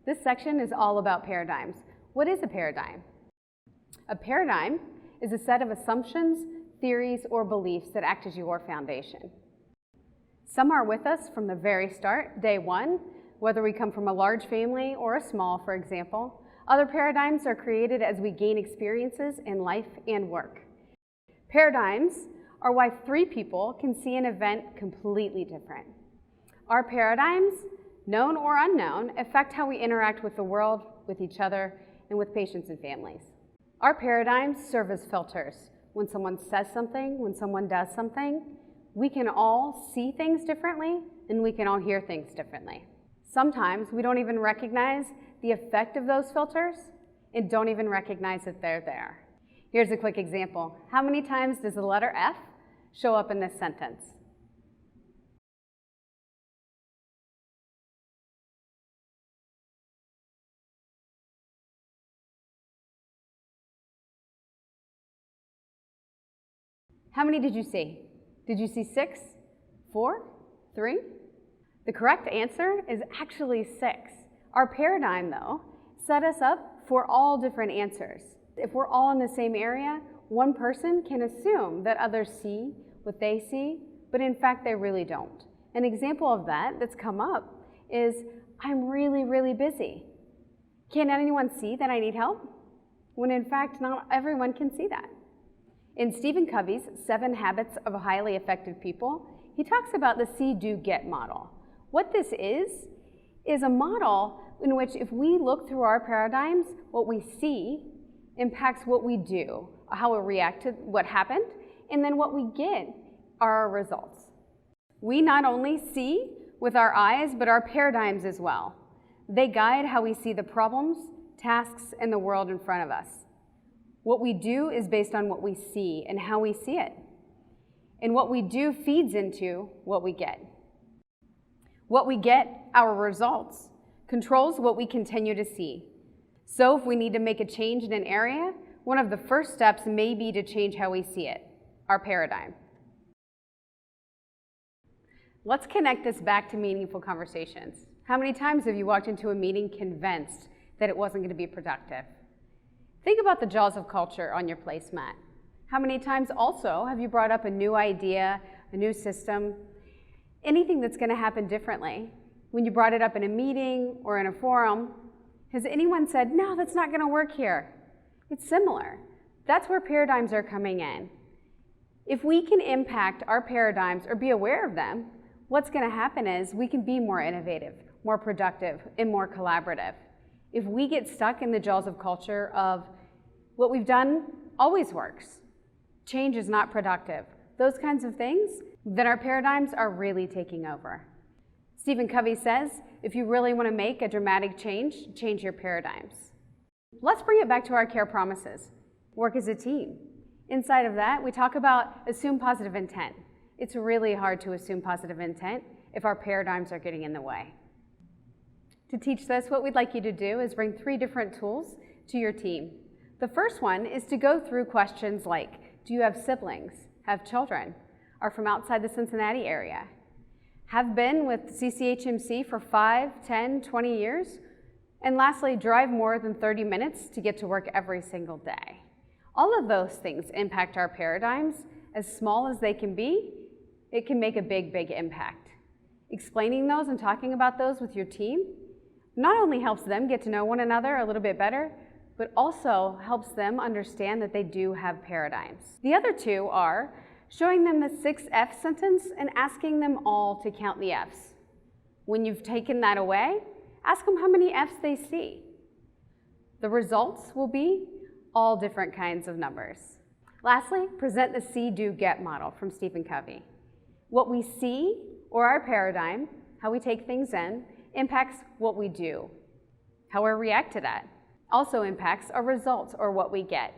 This section is all about paradigms. What is a paradigm? A paradigm is a set of assumptions, theories, or beliefs that act as your foundation. Some are with us from the very start, day one, whether we come from a large family or a small, for example. Other paradigms are created as we gain experiences in life and work. Paradigms are why three people can see an event completely different. Our paradigms, known or unknown, affect how we interact with the world, with each other, and with patients and families. Our paradigms serve as filters. When someone says something, when someone does something, we can all see things differently and we can all hear things differently. Sometimes we don't even recognize the effect of those filters and don't even recognize that they're there. Here's a quick example. How many times does the letter F show up in this sentence? How many did you see? Did you see 6, 4, 3? The correct answer is actually 6. Our paradigm, though, set us up for all different answers. If we're all in the same area, one person can assume that others see what they see, but in fact they really don't. An example of that that's come up is, I'm really, really busy. Can anyone see that I need help? When in fact, not everyone can see that. In Stephen Covey's 7 Habits of Highly Effective People, he talks about the see, do, get model. What this is a model in which if we look through our paradigms, what we see impacts what we do, how we react to what happened, and then what we get are our results. We not only see with our eyes, but our paradigms as well. They guide how we see the problems, tasks, and the world in front of us. What we do is based on what we see and how we see it. And what we do feeds into what we get. What we get, our results, controls what we continue to see. So if we need to make a change in an area, one of the first steps may be to change how we see it, our paradigm. Let's connect this back to meaningful conversations. How many times have you walked into a meeting convinced that it wasn't going to be productive? Think about the jaws of culture on your placemat. How many times also have you brought up a new idea, a new system, anything that's going to happen differently? When you brought it up in a meeting or in a forum, has anyone said, no, that's not going to work here? It's similar. That's where paradigms are coming in. If we can impact our paradigms or be aware of them, what's going to happen is we can be more innovative, more productive, and more collaborative. If we get stuck in the jaws of culture of what we've done always works, change is not productive, those kinds of things, then our paradigms are really taking over. Stephen Covey says, if you really want to make a dramatic change, change your paradigms. Let's bring it back to our care promises. Work as a team. Inside of that, we talk about assume positive intent. It's really hard to assume positive intent if our paradigms are getting in the way. To teach this, what we'd like you to do is bring 3 different tools to your team. The first one is to go through questions like, do you have siblings, have children, are from outside the Cincinnati area, have been with CCHMC for 5, 10, 20 years, and lastly, drive more than 30 minutes to get to work every single day. All of those things impact our paradigms. As small as they can be, it can make a big, big impact. Explaining those and talking about those with your team not only helps them get to know one another a little bit better, but also helps them understand that they do have paradigms. The other 2 are showing them the 6 F sentence and asking them all to count the F's. When you've taken that away, ask them how many F's they see. The results will be all different kinds of numbers. Lastly, present the see, do, get model from Stephen Covey. What we see, or our paradigm, how we take things in, impacts what we do. How we react to that also impacts our results, or what we get.